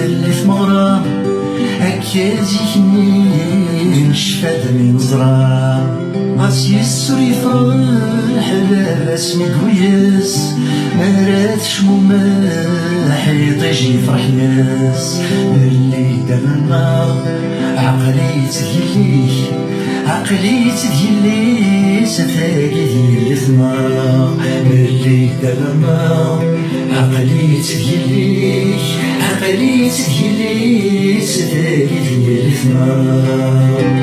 اللي في مغرام هكا زيكني نشفد من زرام غاس يسر يفرح لاباس مكويس مرات شموماح يطيش يفرح ناس اللي دار النار عقلي تديلي ستاقي ديال الثمار اللي دار النار عقلي تديلي ستاقي ديال الثمار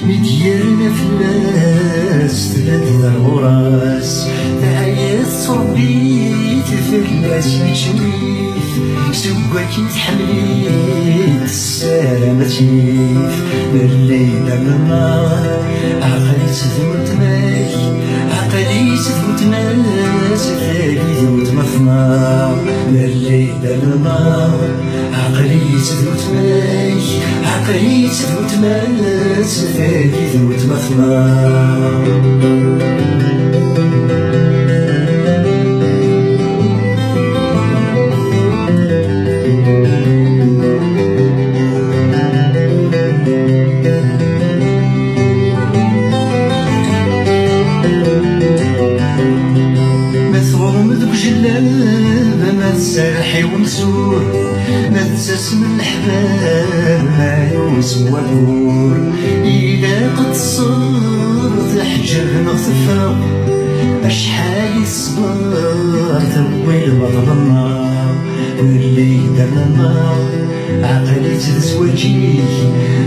مديرنا فلاس تبدل الغراس تعيط صربيت فلاس يتشويف سواك يتحمليت السلامة تيف بالليل النار عقلي تثبت ماك ثاني ذوت مثمار بالليل النار عقلي تثبت ماك ثاني ذوت مثمار ما تسرحي ونسور ما تساس من الحباب ما يوسم والنور إلا قد صرت حجر نغتفر أشحال الصبر ثوي البطل النار اللي دار النار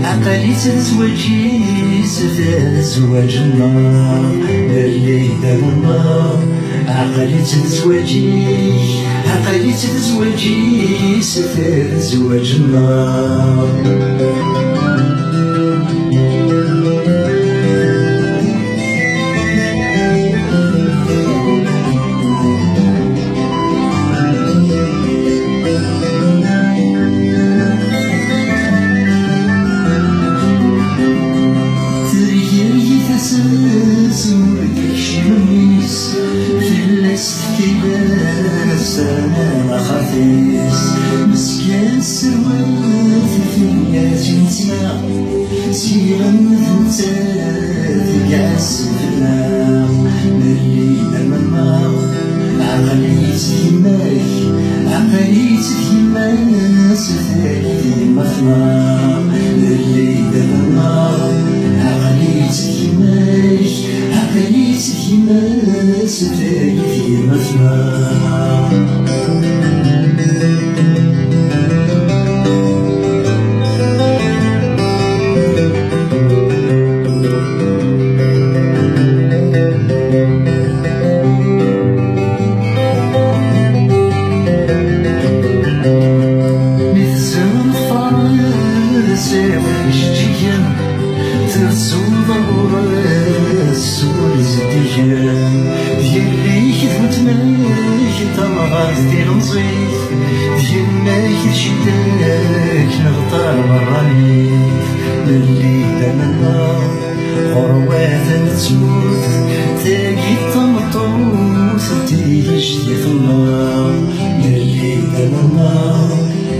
عقلي تزوجي سفال زواج النار اللي دار النار عقلي تزوجي سفال زواج النار أنا خفيس مسكين السروات في الناس نسمع سيرا ننسى تقع السفلة ملي أمام عقلي تهمك ستاقي المثمار ملي أمام عقلي تهمك ستاقي المثمار ديالي كثبت ماك تمغاز ديال نصيف ديالنا كتشداك نغطر برانيف ملي دام النار غروات نتسوت تاقي الطمطوس تيجي في النار ملي دام النار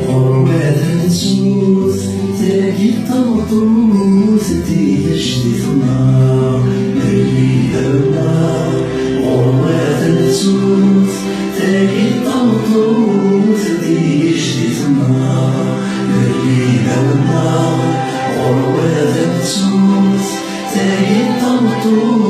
غروات نتسوت تاقي الطمطوس تيجي في النار ملي دام النار غروات نتسوت تاقي الطمطوس تيجي في النار ملي دام النار غروات نتسوت تاقي الطمطوس